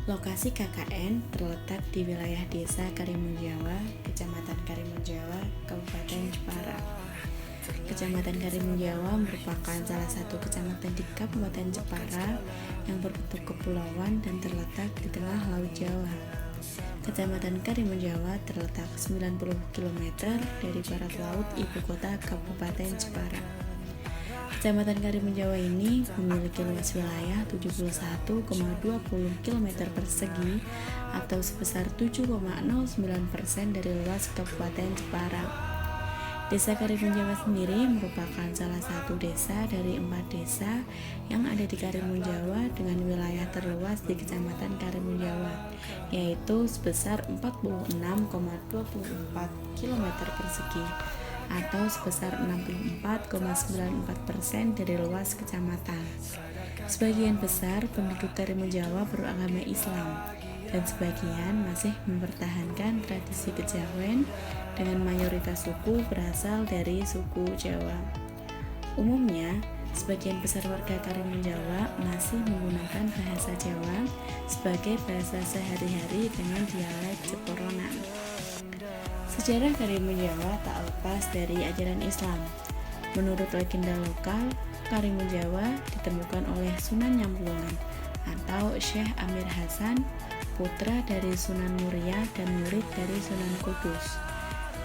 Lokasi KKN terletak di wilayah Desa Karimunjawa, Kecamatan Karimunjawa, Kabupaten Jepara. Kecamatan Karimunjawa merupakan salah satu kecamatan di Kabupaten Jepara yang berbentuk kepulauan dan terletak di tengah Laut Jawa. Kecamatan Karimunjawa terletak 90 km dari barat laut ibu kota Kabupaten Jepara. Kecamatan Karimunjawa ini memiliki luas wilayah 71,20 km persegi atau sebesar 7,09% dari luas Kabupaten Jepara. Desa Karimunjawa sendiri merupakan salah satu desa dari 4 desa yang ada di Karimunjawa dengan wilayah terluas di Kecamatan Karimunjawa, yaitu sebesar 46,24 km persegi atau sebesar 64,94% dari luas kecamatan. Sebagian besar penduduk Karimunjawa beragama Islam dan sebagian masih mempertahankan tradisi kejawen dengan mayoritas suku berasal dari suku Jawa. Umumnya, sebagian besar warga Karimunjawa masih menggunakan bahasa Jawa sebagai bahasa sehari-hari dengan dialek Jeporonan. Sejarah Karimunjawa tak lepas dari ajaran Islam. Menurut legenda lokal, Karimunjawa ditemukan oleh Sunan Nyamplungan atau Syekh Amir Hasan, putra dari Sunan Muria dan murid dari Sunan Kudus.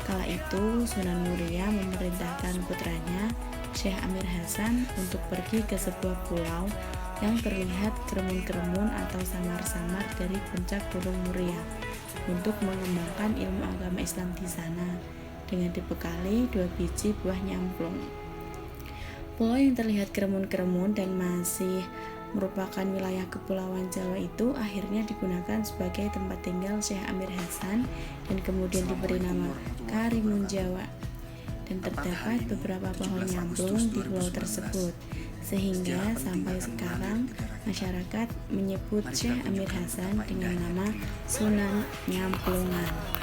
Kala itu, Sunan Muria memerintahkan putranya, Syekh Amir Hasan, untuk pergi ke sebuah pulau yang terlihat keremun-keremun atau samar-samar dari puncak Gunung Muria untuk mengembangkan ilmu agama Islam di sana dengan dibekali 2 biji buah nyamplung. Pulau yang terlihat keremun-keremun dan masih merupakan wilayah kepulauan Jawa itu akhirnya digunakan sebagai tempat tinggal Syekh Amir Hasan dan kemudian diberi nama Karimunjawa. Dan terdapat beberapa pohon nyamplung di pulau tersebut, sehingga sampai sekarang masyarakat menyebut Syekh Amir Hasan dengan nama Sunan Nyamplungan.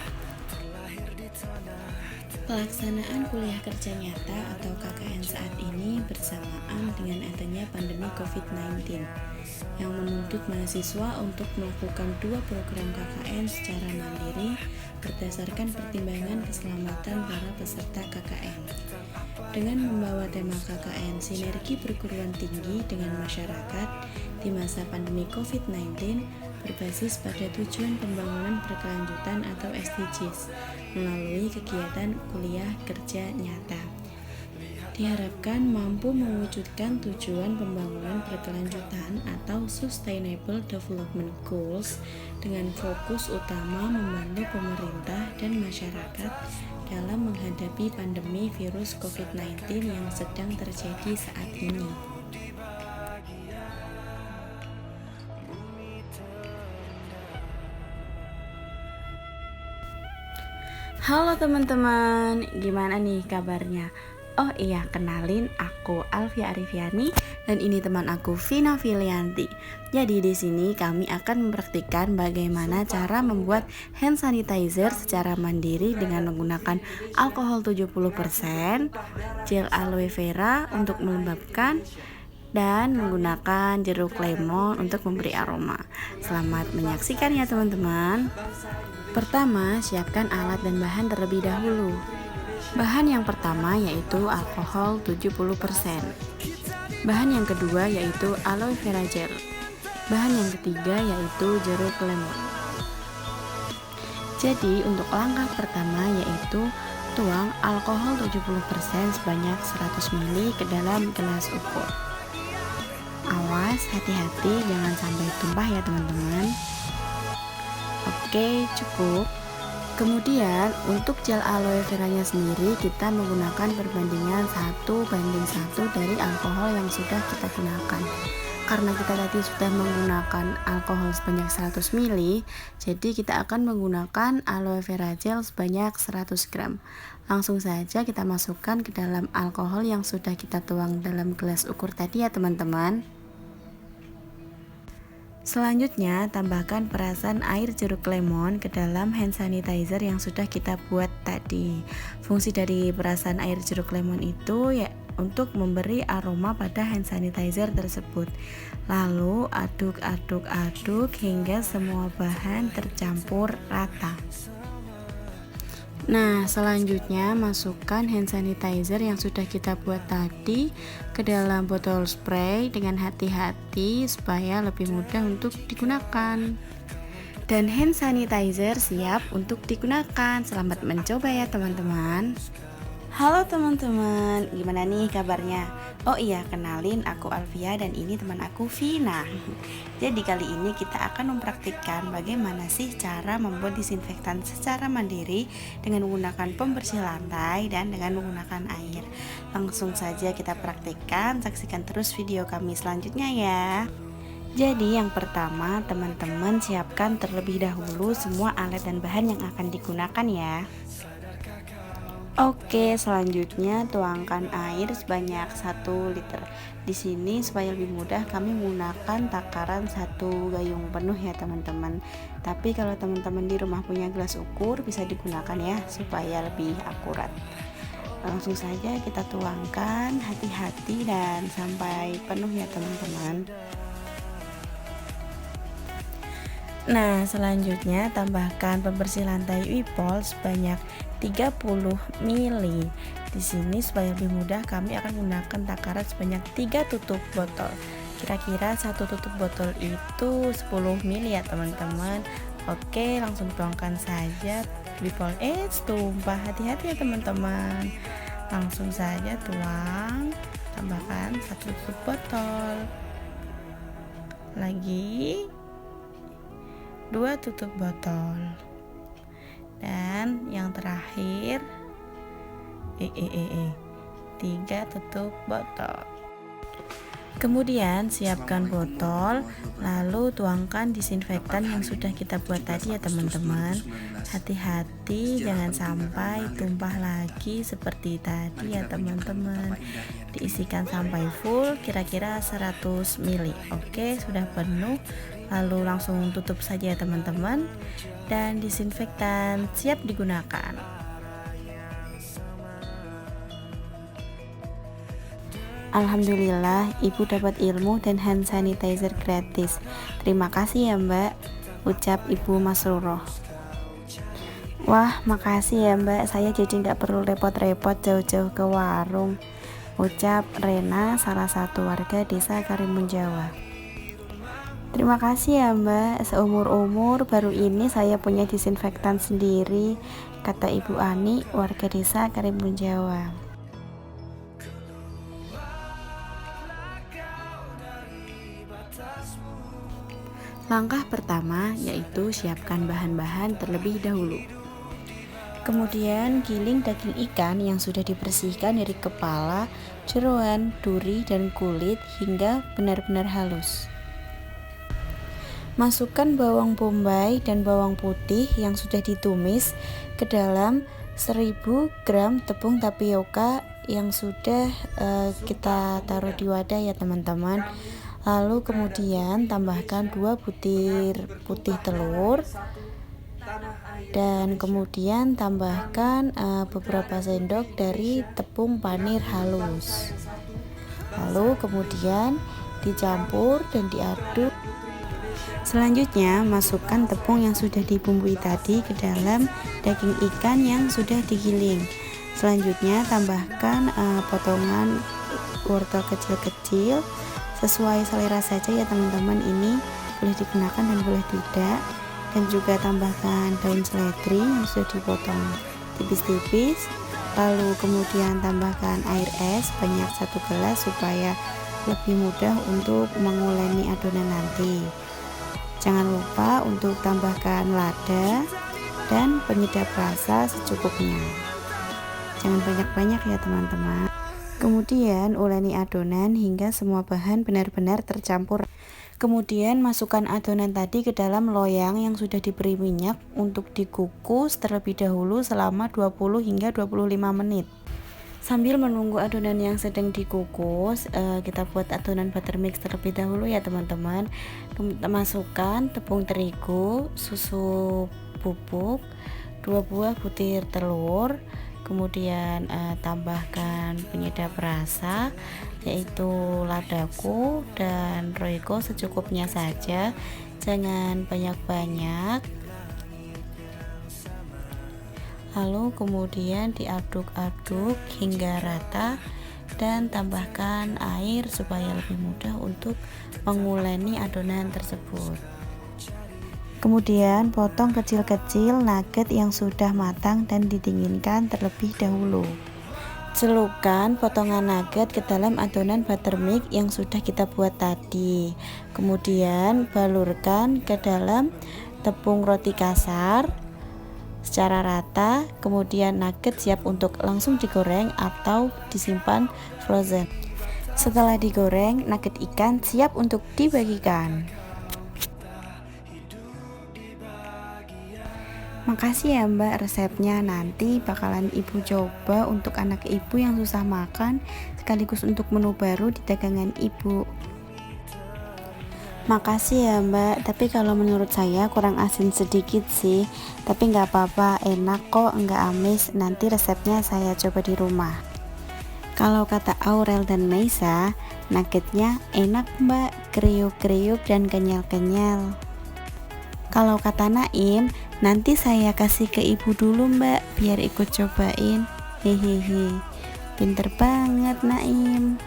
Pelaksanaan kuliah kerja nyata atau KKN saat ini bersamaan dengan adanya pandemi COVID-19 yang menuntut mahasiswa untuk melakukan 2 program KKN secara mandiri berdasarkan pertimbangan keselamatan para peserta KKN. Dengan membawa tema KKN Sinergi Perguruan Tinggi dengan Masyarakat di masa pandemi COVID-19 berbasis pada tujuan pembangunan berkelanjutan atau SDGs melalui kegiatan kuliah kerja nyata. Diharapkan mampu mewujudkan tujuan pembangunan berkelanjutan atau Sustainable Development Goals dengan fokus utama membantu pemerintah dan masyarakat dalam menghadapi pandemi virus COVID-19 yang sedang terjadi saat ini. Halo teman-teman, gimana nih kabarnya? Oh iya, kenalin, aku Alfia Arifiani dan ini teman aku Vina Filianti. Jadi di sini kami akan mempraktikkan bagaimana cara membuat hand sanitizer secara mandiri dengan menggunakan alkohol 70%, gel aloe vera untuk melembabkan, dan menggunakan jeruk lemon untuk memberi aroma. Selamat menyaksikan ya teman-teman. Pertama, siapkan alat dan bahan terlebih dahulu. Bahan yang pertama yaitu alkohol 70%. Bahan yang kedua yaitu aloe vera gel. Bahan yang ketiga yaitu jeruk lemon. Jadi untuk langkah pertama yaitu tuang alkohol 70% sebanyak 100 ml ke dalam gelas ukur. Awas, hati-hati jangan sampai tumpah ya teman-teman. Oke, cukup. Kemudian untuk gel aloe veranya sendiri kita menggunakan perbandingan 1:1 dari alkohol yang sudah kita gunakan. Karena kita tadi sudah menggunakan alkohol sebanyak 100 ml, jadi kita akan menggunakan aloe vera gel sebanyak 100 gram. Langsung saja kita masukkan ke dalam alkohol yang sudah kita tuang dalam gelas ukur tadi ya teman-teman. Selanjutnya, tambahkan perasan air jeruk lemon ke dalam hand sanitizer yang sudah kita buat tadi. Fungsi dari perasan air jeruk lemon itu untuk memberi aroma pada hand sanitizer tersebut. Lalu aduk hingga semua bahan tercampur rata. Nah, selanjutnya masukkan hand sanitizer yang sudah kita buat tadi ke dalam botol spray dengan hati-hati supaya lebih mudah untuk digunakan. Dan hand sanitizer siap untuk digunakan. Selamat mencoba ya teman-teman. Halo teman-teman, gimana nih kabarnya? Oh iya, kenalin, aku Alvia dan ini teman aku Vina. Jadi kali ini kita akan mempraktikkan bagaimana sih cara membuat disinfektan secara mandiri dengan menggunakan pembersih lantai dan dengan menggunakan air. Langsung saja kita praktikkan, saksikan terus video kami selanjutnya ya. Jadi yang pertama, teman-teman siapkan terlebih dahulu semua alat dan bahan yang akan digunakan ya. Oke, selanjutnya tuangkan air sebanyak 1 liter. Di sini supaya lebih mudah kami menggunakan takaran 1 gayung penuh ya teman-teman. Tapi kalau teman-teman di rumah punya gelas ukur bisa digunakan ya supaya lebih akurat. Langsung saja kita tuangkan, hati-hati dan sampai penuh ya teman-teman. Nah, selanjutnya tambahkan pembersih lantai Wipol sebanyak 30 ml. Di sini supaya lebih mudah kami akan menggunakan takaran sebanyak 3 tutup botol. Kira-kira 1 tutup botol itu 10 ml ya teman-teman. Oke, langsung tuangkan saja Wipol. Tumpah, hati-hati ya teman-teman. Langsung saja tuang, tambahkan 1 tutup botol. Lagi 2 tutup botol. Dan yang terakhir 3 tutup botol. Kemudian siapkan botol, lalu tuangkan disinfektan yang sudah kita buat tadi ya teman-teman. Hati-hati jangan sampai tumpah lagi seperti tadi ya teman-teman. Diisikan sampai full, kira-kira 100 ml. Oke, sudah penuh. Lalu langsung tutup saja ya teman-teman. Dan disinfektan siap digunakan. Alhamdulillah, Ibu dapat ilmu dan hand sanitizer gratis. Terima kasih ya Mbak, ucap Ibu Masruroh. Wah, makasih ya Mbak, saya jadi nggak perlu repot-repot jauh-jauh ke warung, ucap Rena, salah satu warga desa Karimun Jawa. Terima kasih ya Mbak, seumur-umur baru ini saya punya disinfektan sendiri, kata Ibu Ani, warga desa Karimun Jawa. Langkah pertama yaitu siapkan bahan-bahan terlebih dahulu. Kemudian giling daging ikan yang sudah dibersihkan dari kepala, jeroan, duri, dan kulit hingga benar-benar halus. Masukkan bawang bombay dan bawang putih yang sudah ditumis ke dalam 1000 gram tepung tapioka yang sudah kita taruh di wadah ya teman-teman. Lalu kemudian tambahkan 2 butir putih telur dan kemudian tambahkan beberapa sendok dari tepung panir halus. Lalu kemudian dicampur dan diaduk. Selanjutnya masukkan tepung yang sudah dibumbui tadi ke dalam daging ikan yang sudah digiling. Selanjutnya tambahkan potongan wortel kecil-kecil sesuai selera saja ya teman-teman, ini boleh digunakan dan boleh tidak. Dan juga tambahkan daun seledri yang sudah dipotong tipis-tipis. Lalu kemudian tambahkan air es banyak 1 gelas supaya lebih mudah untuk menguleni adonan nanti. Jangan lupa untuk tambahkan lada dan penyedap rasa secukupnya. Jangan banyak-banyak ya teman-teman. Kemudian uleni adonan hingga semua bahan benar-benar tercampur. Kemudian masukkan adonan tadi ke dalam loyang yang sudah diberi minyak untuk dikukus terlebih dahulu selama 20 hingga 25 menit. Sambil menunggu adonan yang sedang dikukus, kita buat adonan buttermix terlebih dahulu ya teman-teman. Masukkan tepung terigu, susu bubuk, 2 buah butir telur, kemudian tambahkan penyedap rasa yaitu ladaku dan royco secukupnya saja, jangan banyak-banyak. Lalu kemudian diaduk-aduk hingga rata dan tambahkan air supaya lebih mudah untuk menguleni adonan tersebut. Kemudian potong kecil-kecil nugget yang sudah matang dan didinginkan terlebih dahulu. Celupkan potongan nugget ke dalam adonan buttermilk yang sudah kita buat tadi. Kemudian balurkan ke dalam tepung roti kasar secara rata. Kemudian nugget siap untuk langsung digoreng atau disimpan frozen. Setelah digoreng, nugget ikan siap untuk dibagikan. Makasih ya Mbak resepnya, nanti bakalan Ibu coba untuk anak Ibu yang susah makan, sekaligus untuk menu baru di dagangan Ibu. Makasih ya Mbak, tapi kalau menurut saya kurang asin sedikit sih, tapi nggak apa-apa, enak kok, nggak amis, nanti resepnya saya coba di rumah. Kalau kata Aurel dan Meisa, nuggetnya enak Mbak, kriuk-kriuk dan kenyal-kenyal. Kalau kata Naim, nanti saya kasih ke ibu dulu Mbak, biar ikut cobain. Hehehe, pinter banget Naim.